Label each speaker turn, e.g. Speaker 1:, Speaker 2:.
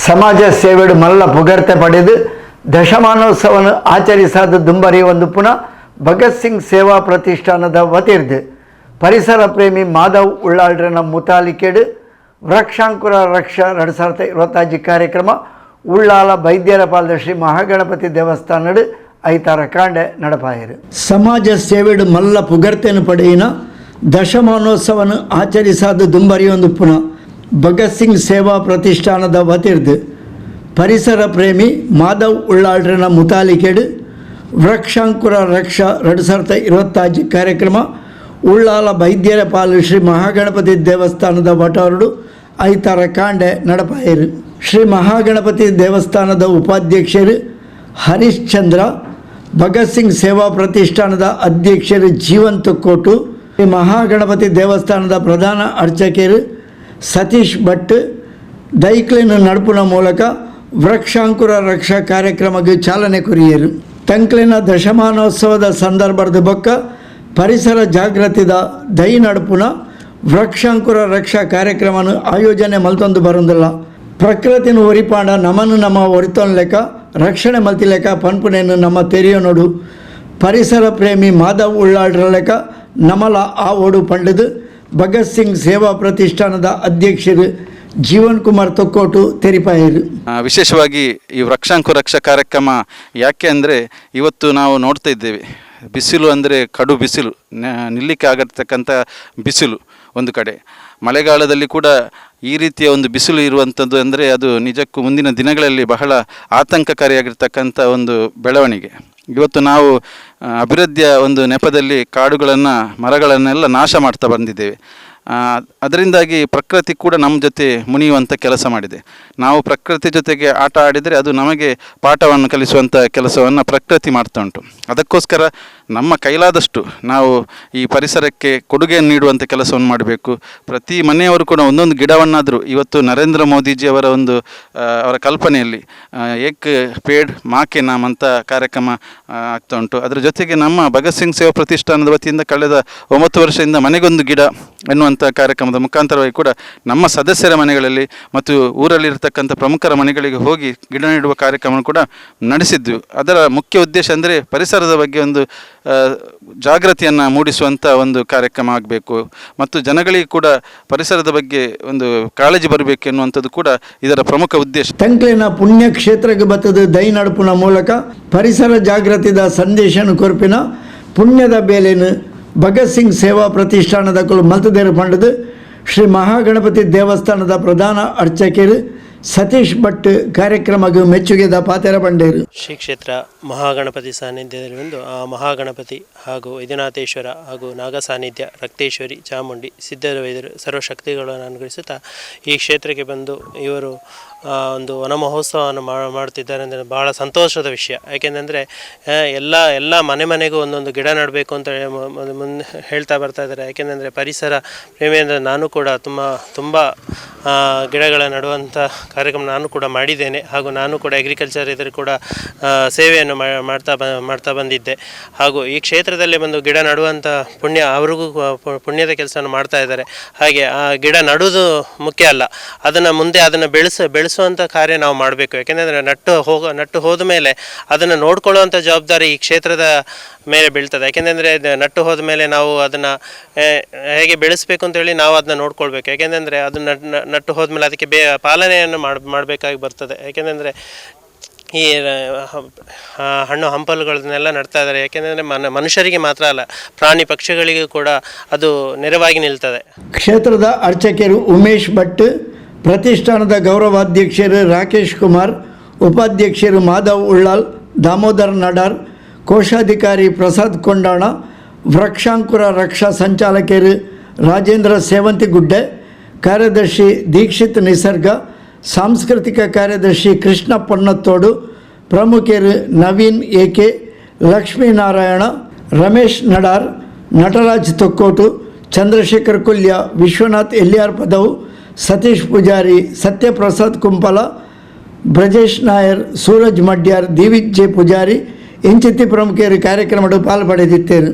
Speaker 1: ಸಮಾಜ ಸೇವೆಡು ಮಲ್ಲ ಪುಗರ್ತೆ ಪಡೆದು ದಶಮಾನೋತ್ಸವವನ್ನು ಆಚರಿಸಾದ ದುಂಬರಿ ಒಂದು ಪುನಃ ಭಗತ್ ಸಿಂಗ್ ಸೇವಾ ಪ್ರತಿಷ್ಠಾನದ ವತಿರ್ದು ಪರಿಸರ ಪ್ರೇಮಿ ಮಾಧವ್ ಉಳ್ಳಾಳ್ರನ ಮುತಾಲಿಕೆಡು ವೃಕ್ಷಾಂಕುರ ರಕ್ಷ 2025 ಕಾರ್ಯಕ್ರಮ ಉಳ್ಳಾಲ ಬೈದ್ಯರ ಪಾಲದ ಶ್ರೀ ಮಹಾಗಣಪತಿ ದೇವಸ್ಥಾನಡು ಐತಾರ ಕಾಂಡೆ ನಡಪಾಯಿರು. ಸಮಾಜ ಸೇವೆಡು ಮಲ್ಲ ಪುಗರ್ತೆನು ಪಡೆಯಿನ ದಶಮಾನೋತ್ಸವವನ್ನು ಆಚರಿಸಾದ ದುಂಬರಿ ಒಂದು ಪುನಃ ಭಗತ್ ಸಿಂಗ್ ಸೇವಾ ಪ್ರತಿಷ್ಠಾನದ ವತಿರ್ದು ಪರಿಸರ ಪ್ರೇಮಿ ಮಾಧವ್ ಉಳ್ಳಾಳ್ರನ ಮುತಾಲಿಕೆಡು ವೃಕ್ಷಾಂಕುರ ರಕ್ಷ 2025 ಕಾರ್ಯಕ್ರಮ ಉಳ್ಳಾಲ ಬೈದ್ಯರ ಪಾಲು ಶ್ರೀ ಮಹಾಗಣಪತಿ ದೇವಸ್ಥಾನದ ವಟವರಡು ಐತಾರ ಕಾಂಡೆ ನಡಪಾಯಿರು. ಶ್ರೀ ಮಹಾಗಣಪತಿ ದೇವಸ್ಥಾನದ ಉಪಾಧ್ಯಕ್ಷರು ಹರಿಶ್ಚಂದ್ರ, ಭಗತ್ ಸಿಂಗ್ ಸೇವಾ ಪ್ರತಿಷ್ಠಾನದ ಅಧ್ಯಕ್ಷರು ಜೀವನ್ ತುಕ್ಕೋಟು, ಶ್ರೀ ಮಹಾಗಣಪತಿ ದೇವಸ್ಥಾನದ ಪ್ರಧಾನ ಅರ್ಚಕರು ಸತೀಶ್ ಭಟ್ ದೈಕ್ಲಿನ ನಡುಪುನ ಮೂಲಕ ವೃಕ್ಷಾಂಕುರ ರಕ್ಷಾ ಕಾರ್ಯಕ್ರಮಕ್ಕೆ ಚಾಲನೆ ಕೊರಿಯರು. ತಂಕ್ಲಿನ ದಶಮಾನೋತ್ಸವದ ಸಂದರ್ಭದ ಬೊಕ್ಕ ಪರಿಸರ ಜಾಗೃತಿದ ದೈ ನಡುಪುನ ವೃಕ್ಷಾಂಕುರ ರಕ್ಷಾ ಕಾರ್ಯಕ್ರಮವನ್ನು ಆಯೋಜನೆ ಮಲ್ತೊಂದು ಬರೋದಿಲ್ಲ. ಪ್ರಕೃತಿನ ಒರಿಪಾಂಡ ನಮ್ಮನ್ನು ನಮ್ಮ ಒರಿತೊನ್ ಲೆಕ್ಕ ರಕ್ಷಣೆ ಮಲ್ತಿ ಲೆಕ್ಕ ಪನ್ಪುನೆಯನ್ನು ನಮ್ಮ ತೆರೆಯೋ ನೋಡು ಪರಿಸರ ಪ್ರೇಮಿ ಮಾಧವ್ ಉಳ್ಳಾಳ್ರ ಲೆಕ್ಕ ನಮಲ ಆ ಓಡು ಪಂಡದು ಭಗತ್ ಸಿಂಗ್ ಸೇವಾ ಪ್ರತಿಷ್ಠಾನದ ಅಧ್ಯಕ್ಷರು ಜೀವನ್ ಕುಮಾರ್ ತೊಕ್ಕೋಟು ತೆರಿಪಾಯಿರು.
Speaker 2: ವಿಶೇಷವಾಗಿ ಈ ವೃಕ್ಷಾಂಕುರ ರಕ್ಷಾ ಕಾರ್ಯಕ್ರಮ ಯಾಕೆ ಅಂದರೆ ಇವತ್ತು ನಾವು ನೋಡ್ತಾ ಇದ್ದೇವೆ, ಬಿಸಿಲು ಅಂದರೆ ಕಡು ಬಿಸಿಲು, ನಿಲ್ಲಿಕ್ಕೆ ಆಗಿರ್ತಕ್ಕಂಥ ಬಿಸಿಲು ಒಂದು ಕಡೆ. ಮಳೆಗಾಲದಲ್ಲಿ ಕೂಡ ಈ ರೀತಿಯ ಒಂದು ಬಿಸಿಲು ಇರುವಂಥದ್ದು ಅಂದರೆ ಅದು ನಿಜಕ್ಕೂ ಮುಂದಿನ ದಿನಗಳಲ್ಲಿ ಬಹಳ ಆತಂಕಕಾರಿಯಾಗಿರ್ತಕ್ಕಂಥ ಒಂದು ಬೆಳವಣಿಗೆ. ಇವತ್ತು ನಾವು ಅಭಿವೃದ್ಧಿಯ ಒಂದು ನೆಪದಲ್ಲಿ ಕಾಡುಗಳನ್ನು ಮರಗಳನ್ನೆಲ್ಲ ನಾಶ ಮಾಡ್ತಾ ಬಂದಿದ್ದೇವೆ. ಅದರಿಂದಾಗಿ ಪ್ರಕೃತಿ ಕೂಡ ನಮ್ಮ ಜೊತೆ ಮುನಿಯುವಂಥ ಕೆಲಸ ಮಾಡಿದೆ. ನಾವು ಪ್ರಕೃತಿ ಜೊತೆಗೆ ಆಟ ಆಡಿದರೆ ಅದು ನಮಗೆ ಪಾಠವನ್ನು ಕಲಿಸುವಂಥ ಕೆಲಸವನ್ನು ಪ್ರಕೃತಿ ಮಾಡ್ತಾ ಉಂಟು. ಅದಕ್ಕೋಸ್ಕರ ನಮ್ಮ ಕೈಲಾದಷ್ಟು ನಾವು ಈ ಪರಿಸರಕ್ಕೆ ಕೊಡುಗೆಯನ್ನು ನೀಡುವಂಥ ಕೆಲಸವನ್ನು ಮಾಡಬೇಕು. ಪ್ರತಿ ಮನೆಯವರು ಕೂಡ ಒಂದೊಂದು ಗಿಡವನ್ನಾದರೂ ಇವತ್ತು ನರೇಂದ್ರ ಮೋದಿಜಿಯವರ ಒಂದು ಅವರ ಕಲ್ಪನೆಯಲ್ಲಿ ಏಕ್ ಪೇಡ್ ಮಾಕೆ ನಾಮ್ ಅಂತ ಕಾರ್ಯಕ್ರಮ ಆಗ್ತಾ ಉಂಟು. ಅದರ ಜೊತೆಗೆ ನಮ್ಮ ಭಗತ್ ಸಿಂಗ್ ಸೇವಾ ಪ್ರತಿಷ್ಠಾನದ ವತಿಯಿಂದ ಕಳೆದ 9 ವರ್ಷದಿಂದ ಮನೆಗೊಂದು ಗಿಡ ಎನ್ನುವಂಥ ಕಾರ್ಯಕ್ರಮದ ಮುಖಾಂತರವಾಗಿ ಕೂಡ ನಮ್ಮ ಸದಸ್ಯರ ಮನೆಗಳಲ್ಲಿ ಮತ್ತು ಊರಲ್ಲಿರ್ತಕ್ಕಂಥ ಪ್ರಮುಖರ ಮನೆಗಳಿಗೆ ಹೋಗಿ ಗಿಡ ನೆಡುವ ಕಾರ್ಯಕ್ರಮ ಕೂಡ ನಡೆಸಿದ್ವಿ. ಅದರ ಮುಖ್ಯ ಉದ್ದೇಶ ಅಂದರೆ ಪರಿಸರದ ಬಗ್ಗೆ ಒಂದು ಜಾಗೃತಿಯನ್ನು ಮೂಡಿಸುವಂಥ ಒಂದು ಕಾರ್ಯಕ್ರಮ ಆಗಬೇಕು ಮತ್ತು ಜನಗಳಿಗೆ ಕೂಡ ಪರಿಸರದ ಬಗ್ಗೆ ಒಂದು ಕಾಳಜಿ ಬರಬೇಕು ಎನ್ನುವಂಥದ್ದು ಕೂಡ ಇದರ ಪ್ರಮುಖ ಉದ್ದೇಶ.
Speaker 1: ತಂಕ್ಲಿನ ಪುಣ್ಯ ಕ್ಷೇತ್ರಕ್ಕೆ ಬತ್ತದ ದೈ ನಡುಪುನ ಮೂಲಕ ಪರಿಸರ ಜಾಗೃತಿದ ಸಂದೇಶನ ಕೊರ್ಪಿನ ಪುಣ್ಯದ ಬೇಲೆನು ಭಗತ್ ಸಿಂಗ್ ಸೇವಾ ಪ್ರತಿಷ್ಠಾನದ ಕುಲು ಮಲ್ತದೇರು ಪಂಡದು ಶ್ರೀ ಮಹಾಗಣಪತಿ ದೇವಸ್ಥಾನದ ಪ್ರಧಾನ ಅರ್ಚಕರು ಸತೀಶ್ ಭಟ್ ಕಾರ್ಯಕ್ರಮಕ್ಕೆ ಮೆಚ್ಚುಗೆದ ಪಾತೆರ ಬಂಡೇರು.
Speaker 3: ಶ್ರೀ ಕ್ಷೇತ್ರ ಮಹಾಗಣಪತಿ ಸಾನ್ನಿಧ್ಯದಲ್ಲಿ ಒಂದು ಆ ಮಹಾಗಣಪತಿ ಹಾಗೂ ವೈದ್ಯನಾಥೇಶ್ವರ ಹಾಗೂ ನಾಗ ಸಾನ್ನಿಧ್ಯ ರಕ್ತೇಶ್ವರಿ ಚಾಮುಂಡಿ ಸಿದ್ಧವೈದ್ಯರು ಸರ್ವಶಕ್ತಿಗಳನ್ನು ಅನುಗ್ರಹಿಸುತ್ತಾ ಈ ಕ್ಷೇತ್ರಕ್ಕೆ ಬಂದು ಇವರು ಒಂದು ವನ ಮಹೋತ್ಸವವನ್ನು ಮಾಡ್ತಿದ್ದಾರೆ ಅಂದರೆ ಭಾಳ ಸಂತೋಷದ ವಿಷಯ. ಯಾಕೆಂದರೆ ಎಲ್ಲ ಮನೆಗೂ ಒಂದೊಂದು ಗಿಡ ನೆಡಬೇಕು ಅಂತ ಮುಂದೆ ಹೇಳ್ತಾ ಬರ್ತಾ ಇದ್ದಾರೆ. ಯಾಕೆಂದರೆ ಪರಿಸರ ಪ್ರೇಮಿ ಅಂದರೆ ನಾನು ಕೂಡ ತುಂಬ ಗಿಡಗಳ ನೆಡುವಂಥ ಕಾರ್ಯಕ್ರಮ ನಾನು ಕೂಡ ಮಾಡಿದ್ದೇನೆ. ಹಾಗೂ ನಾನು ಕೂಡ ಅಗ್ರಿಕಲ್ಚರ್ ಇದ್ರೂ ಕೂಡ ಸೇವೆಯನ್ನು ಮಾಡ್ತಾ ಬಂದಿದ್ದೆ. ಹಾಗೂ ಈ ಕ್ಷೇತ್ರದಲ್ಲಿ ಬಂದು ಗಿಡ ನೆಡುವಂಥ ಪುಣ್ಯ ಅವ್ರಿಗೂ ಪುಣ್ಯದ ಕೆಲಸವನ್ನು ಮಾಡ್ತಾ ಇದ್ದಾರೆ. ಹಾಗೆ ಆ ಗಿಡ ನೆಡೋದು ಮುಖ್ಯ ಅಲ್ಲ, ಅದನ್ನು ಬೆಳೆಸುವಂಥ ಕಾರ್ಯ ನಾವು ಮಾಡಬೇಕು. ಯಾಕೆಂದರೆ ನಟ್ಟು ಹೋದ ಮೇಲೆ ಅದನ್ನು ನೋಡ್ಕೊಳ್ಳುವಂಥ ಜವಾಬ್ದಾರಿ ಈ ಕ್ಷೇತ್ರದ ಮೇಲೆ ಬೀಳ್ತದೆ. ಯಾಕೆಂದರೆ ನಟ್ಟು ಹೋದ ಮೇಲೆ ನಾವು ಅದನ್ನು ಹೇಗೆ ಬೆಳೆಸಬೇಕು ಅಂತೇಳಿ ನಾವು ಅದನ್ನ ನೋಡ್ಕೊಳ್ಬೇಕು. ಯಾಕೆಂದರೆ ಅದನ್ನು ನಟ್ಟು ಹೋದ್ಮೇಲೆ ಅದಕ್ಕೆ ಪಾಲನೆಯನ್ನು ಮಾಡಬೇಕಾಗಿ ಬರ್ತದೆ. ಯಾಕೆಂದರೆ ಈ ಹಣ್ಣು ಹಂಪಲುಗಳನ್ನೆಲ್ಲ ನಡ್ತಾ ಇದ್ದಾರೆ. ಯಾಕೆಂದರೆ ಮನುಷ್ಯರಿಗೆ ಮಾತ್ರ ಅಲ್ಲ, ಪ್ರಾಣಿ ಪಕ್ಷಿಗಳಿಗೂ ಕೂಡ ಅದು ನೆರವಾಗಿ ನಿಲ್ತದೆ.
Speaker 1: ಕ್ಷೇತ್ರದ ಅರ್ಚಕರು ಉಮೇಶ್ ಭಟ್, ಪ್ರತಿಷ್ಠಾನದ ಗೌರವಾಧ್ಯಕ್ಷರು ರಾಕೇಶ್ ಕುಮಾರ್, ಉಪಾಧ್ಯಕ್ಷರು ಮಾಧವ್ ಉಳ್ಳಾಲ್, ದಾಮೋದರ್ ನಡಾರ್, ಕೋಶಾಧಿಕಾರಿ ಪ್ರಸಾದ್ ಕೊಂಡಾಣ, ವೃಕ್ಷಾಂಕುರ ರಕ್ಷಾ ಸಂಚಾಲಕರು ರಾಜೇಂದ್ರ ಸೇವಂತಿಗುಡ್ಡೆ, ಕಾರ್ಯದರ್ಶಿ ದೀಕ್ಷಿತ್ ನಿಸರ್ಗ, ಸಾಂಸ್ಕೃತಿಕ ಕಾರ್ಯದರ್ಶಿ ಕೃಷ್ಣ ಪೊನ್ನತ್ತೋಡು, ಪ್ರಮುಖರು ನವೀನ್ ಎಕೆ, ಲಕ್ಷ್ಮೀನಾರಾಯಣ, ರಮೇಶ್ ನಡಾರ್, ನಟರಾಜ್ ತೊಕ್ಕೋಟು, ಚಂದ್ರಶೇಖರ್ ಕುಲ್ಯ, ವಿಶ್ವನಾಥ್ ಎಲ್ಲಿಯಾರ್ ಪದವು, ಸತೀಶ್ ಪೂಜಾರಿ, ಸತ್ಯಪ್ರಸಾದ್ ಕುಂಪಲ, ಬ್ರಜೇಶ್ ನಾಯರ್, ಸೂರಜ್ ಮಡ್ಯಾರ್, ದಿವಿಜ್ ಜೆ ಪೂಜಾರಿ ಇಂಚಿತ್ತಿ ಪ್ರಮುಖರು ಕಾರ್ಯಕ್ರಮದ ಪಾಲ್ಪಡೆದಿದ್ದರು.